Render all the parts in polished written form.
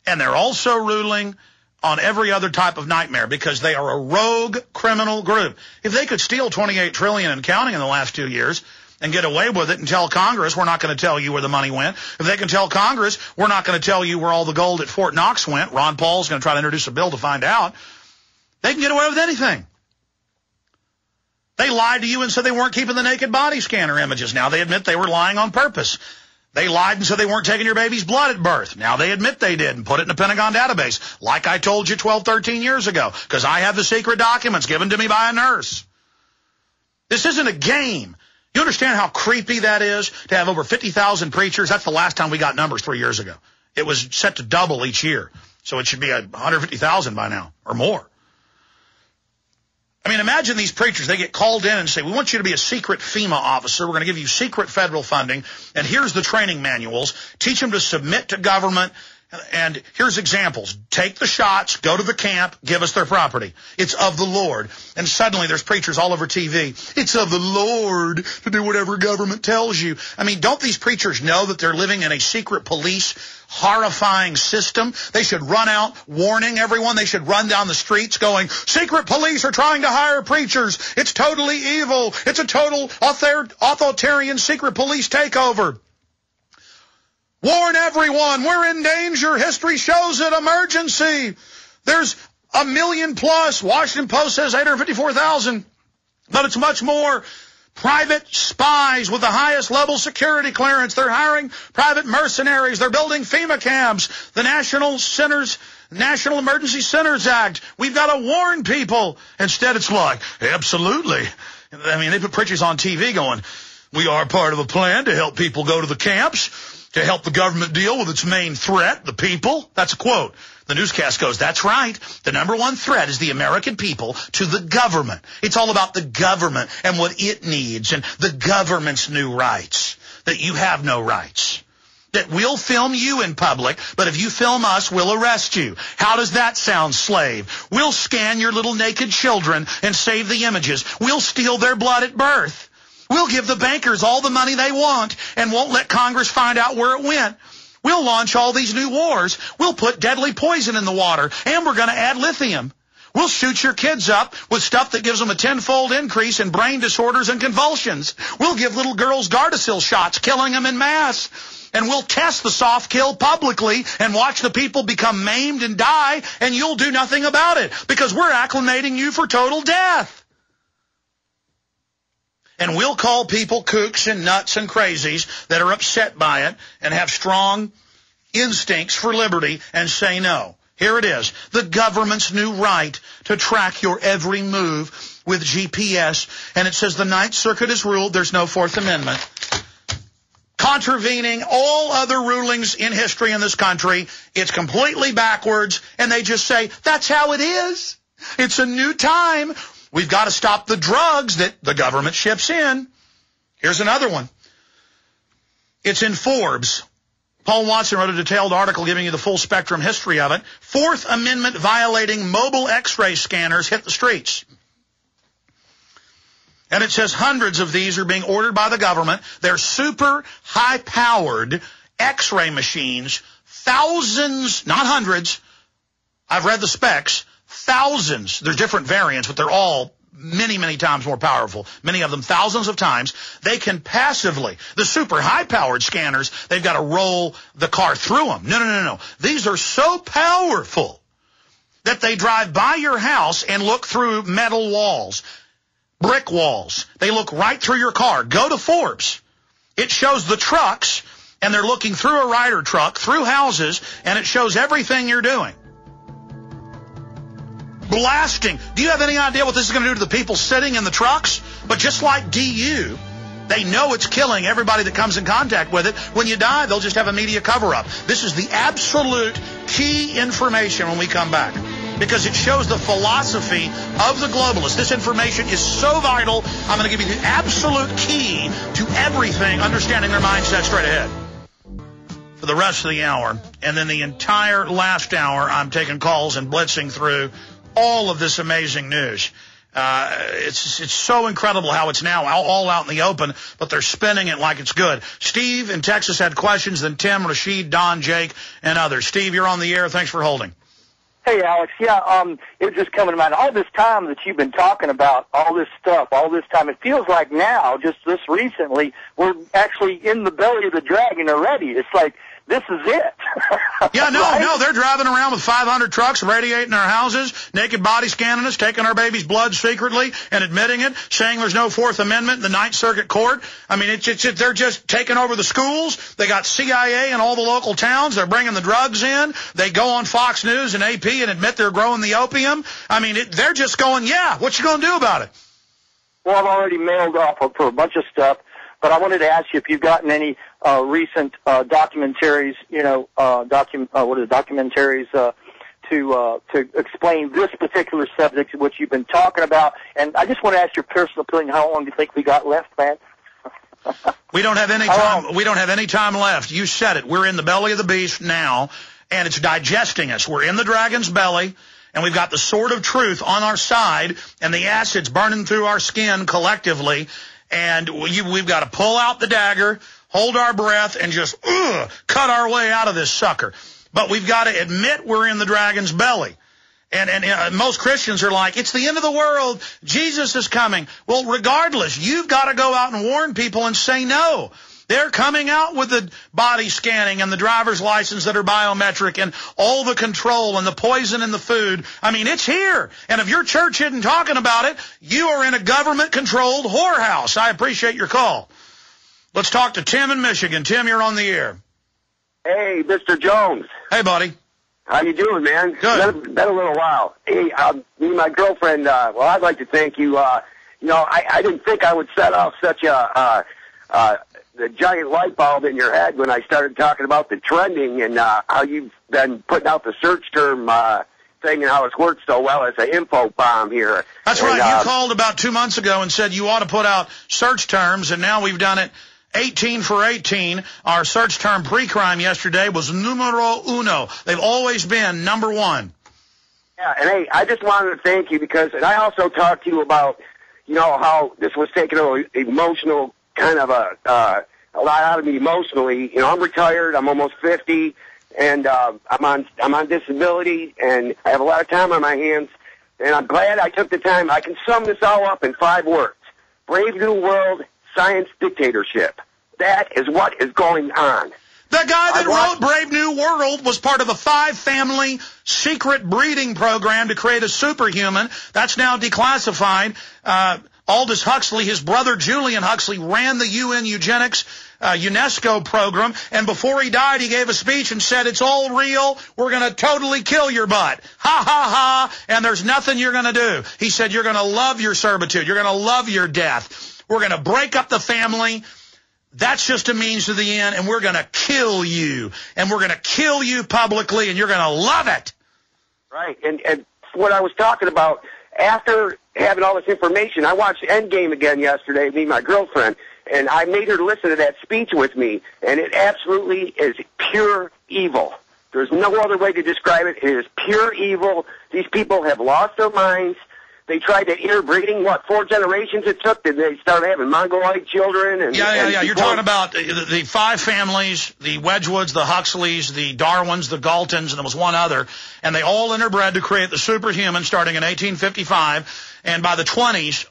And they're also ruling on every other type of nightmare because they are a rogue criminal group. If they could steal $28 trillion and counting in the last 2 years and get away with it and tell Congress, we're not going to tell you where the money went. If they can tell Congress, we're not going to tell you where all the gold at Fort Knox went. Ron Paul's going to try to introduce a bill to find out. They can get away with anything. They lied to you and said they weren't keeping the naked body scanner images. Now they admit they were lying on purpose. They lied and said they weren't taking your baby's blood at birth. Now they admit they did and put it in a Pentagon database, like I told you 12, 13 years ago, because I have the secret documents given to me by a nurse. This isn't a game. You understand how creepy that is to have over 50,000 preachers? That's the last time we got numbers 3 years ago. It was set to double each year, so it should be 150,000 by now or more. I mean, imagine these preachers. They get called in and say, we want you to be a secret FEMA officer. We're going to give you secret federal funding. And here's the training manuals. Teach them to submit to government. And here's examples. Take the shots, go to the camp, give us their property. It's of the Lord. And suddenly there's preachers all over TV. It's of the Lord to do whatever government tells you. I mean, don't these preachers know that they're living in a secret police horrifying system? They should run out warning everyone. They should run down the streets going, secret police are trying to hire preachers. It's totally evil. It's a total authoritarian secret police takeover. Warn everyone, we're in danger. History shows it. Emergency. There's 1 million plus. Washington Post says 854,000. But it's much more. Private spies with the highest level security clearance. They're hiring private mercenaries. They're building FEMA camps. The National Emergency Centers Act. We've got to warn people. Instead, it's like, absolutely. I mean, they put preachers on TV going, we are part of a plan to help people go to the camps, to help the government deal with its main threat, the people. That's a quote. The newscast goes, that's right. The number one threat is the American people to the government. It's all about the government and what it needs and the government's new rights, that you have no rights. That we'll film you in public, but if you film us, we'll arrest you. How does that sound, slave? We'll scan your little naked children and save the images. We'll steal their blood at birth. We'll give the bankers all the money they want and won't let Congress find out where it went. We'll launch all these new wars. We'll put deadly poison in the water, and we're going to add lithium. We'll shoot your kids up with stuff that gives them a 10-fold increase in brain disorders and convulsions. We'll give little girls Gardasil shots, killing them in mass. And we'll test the soft kill publicly and watch the people become maimed and die, and you'll do nothing about it because we're acclimating you for total death. And we'll call people kooks and nuts and crazies that are upset by it and have strong instincts for liberty and say no. Here it is, the government's new right to track your every move with GPS. And it says the Ninth Circuit has ruled there's no Fourth Amendment. Contravening all other rulings in history in this country. It's completely backwards. And they just say, that's how it is. It's a new time. We've got to stop the drugs that the government ships in. Here's another one. It's in Forbes. Paul Watson wrote a detailed article giving you the full spectrum history of it. Fourth Amendment violating mobile X-ray scanners hit the streets. And it says hundreds of these are being ordered by the government. They're super high-powered X-ray machines. Thousands, not hundreds. I've read the specs. Thousands. There's different variants, but they're all many, many times more powerful. Many of them thousands of times. They can passively, the super high-powered scanners, they've got to roll the car through them. No. These are so powerful that they drive by your house and look through metal walls, brick walls. They look right through your car. Go to Forbes. It shows the trucks, and they're looking through a Ryder truck, through houses, and it shows everything you're doing. Blasting. Do you have any idea what this is going to do to the people sitting in the trucks? But just like DU, they know it's killing everybody that comes in contact with it. When you die, they'll just have a media cover-up. This is the absolute key information when we come back, because it shows the philosophy of the globalists. This information is so vital. I'm going to give you the absolute key to everything, understanding their mindset straight ahead. For the rest of the hour, and then the entire last hour, I'm taking calls and blitzing through all of this amazing news. It's so incredible how it's now all out in the open, but they're spinning it like it's good. Steve in Texas had questions, then Tim, Rashid, Don, Jake, and others. Steve, you're on the air. Thanks for holding. Hey, Alex. Yeah, it was just coming to mind. All this time that you've been talking about, all this stuff, all this time, it feels like now, just this recently, we're actually in the belly of the dragon already. It's like, this is it. Yeah, no, right? no, they're driving around with 500 trucks, radiating our houses, naked body scanning us, taking our baby's blood secretly and admitting it, saying there's no Fourth Amendment in the Ninth Circuit Court. I mean, they're just taking over the schools. They got CIA in all the local towns. They're bringing the drugs in. They go on Fox News and AP and admit they're growing the opium. I mean, they're just going, yeah, what you going to do about it? Well, I've already mailed off for a bunch of stuff, but I wanted to ask you if you've gotten any recent documentaries, documentaries to explain this particular subject, which you've been talking about. And I just want to ask your personal opinion. How long do you think we got left, man? We don't have any time. We don't have any time left. You said it. We're in the belly of the beast now, and it's digesting us. We're in the dragon's belly, and we've got the sword of truth on our side, and the acid's burning through our skin collectively. And we've got to pull out the dagger, hold our breath, and just cut our way out of this sucker. But we've got to admit we're in the dragon's belly. And most Christians are like, it's the end of the world. Jesus is coming. Well, regardless, you've got to go out and warn people and say no. They're coming out with the body scanning and the driver's license that are biometric and all the control and the poison in the food. I mean, it's here. And if your church isn't talking about it, you are in a government-controlled whorehouse. I appreciate your call. Let's talk to Tim in Michigan. Tim, you're on the air. Hey, Mr. Jones. Hey, buddy. How you doing, man? Good. Been a little while. Hey, me and my girlfriend, well, I'd like to thank you. I didn't think I would set off such a giant light bulb in your head when I started talking about the trending and how you've been putting out the search term thing and how it's worked so well as an info bomb here. That's right. You called about 2 months ago and said you ought to put out search terms, and now we've done it 18 for 18. Our search term pre-crime yesterday was numero uno. They've always been number one. Yeah, and hey, I just wanted to thank you because, and I also talked to you about, how this was taking an emotional kind of a lot out of me emotionally. I'm retired. I'm almost 50, and I'm on disability, and I have a lot of time on my hands. And I'm glad I took the time. I can sum this all up in 5 words: Brave New World, Science Dictatorship. That is what is going on. The guy that wrote Brave New World was part of a 5-family secret breeding program to create a superhuman. That's now declassified. Aldous Huxley, his brother Julian Huxley, ran the UN eugenics UNESCO program, and before he died, he gave a speech and said, it's all real, we're going to totally kill your butt. Ha, ha, ha, and there's nothing you're going to do. He said, you're going to love your servitude, you're going to love your death. We're going to break up the family. That's just a means to the end, and we're going to kill you, and we're going to kill you publicly, and you're going to love it. Right, and what I was talking about, after having all this information, I watched Endgame again yesterday, me and my girlfriend, and I made her listen to that speech with me, and it absolutely is pure evil. There's no other way to describe it. It is pure evil. These people have lost their minds. They tried that interbreeding, 4 generations it took? Did they start having Mongoloid children? Yeah. You're talking about the 5 families, the Wedgwoods, the Huxleys, the Darwins, the Galtons, and there was one other, and they all interbred to create the superhuman starting in 1855, and by the 20s,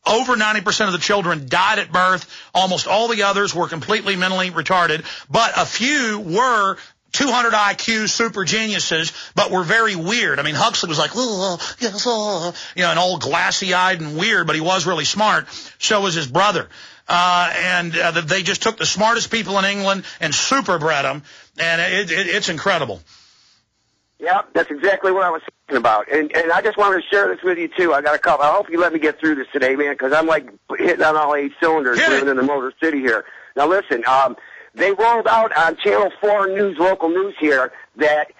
over 90% of the children died at birth. Almost all the others were completely mentally retarded, but a few were 200 IQ super geniuses, but were very weird. I mean, Huxley was like, yes, and all glassy-eyed and weird, but he was really smart. So was his brother. They just took the smartest people in England and superbred them, and it's incredible. Yeah, that's exactly what I was talking about. And I just wanted to share this with you, too. I got a couple. I hope you let me get through this today, man, because I'm like hitting on all 8 cylinders living in the Motor City here. Now, listen, they rolled out on Channel 4 News, local news here, that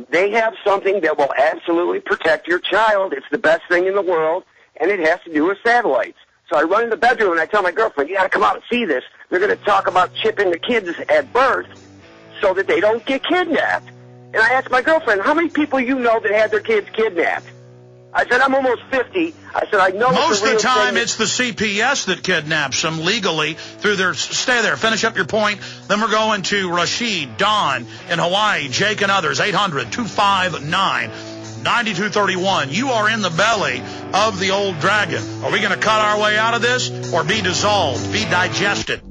they have something that will absolutely protect your child. It's the best thing in the world, and it has to do with satellites. So I run in the bedroom, and I tell my girlfriend, you got to come out and see this. They're going to talk about chipping the kids at birth so that they don't get kidnapped. And I asked my girlfriend, how many people you know that had their kids kidnapped? I said, I'm almost 50. I said, I know most of the time it's the CPS that kidnaps them legally through their, stay there, finish up your point. Then we're going to Rashid, Don in Hawaii, Jake and others, 800-259-9231. You are in the belly of the old dragon. Are we going to cut our way out of this or be dissolved, be digested?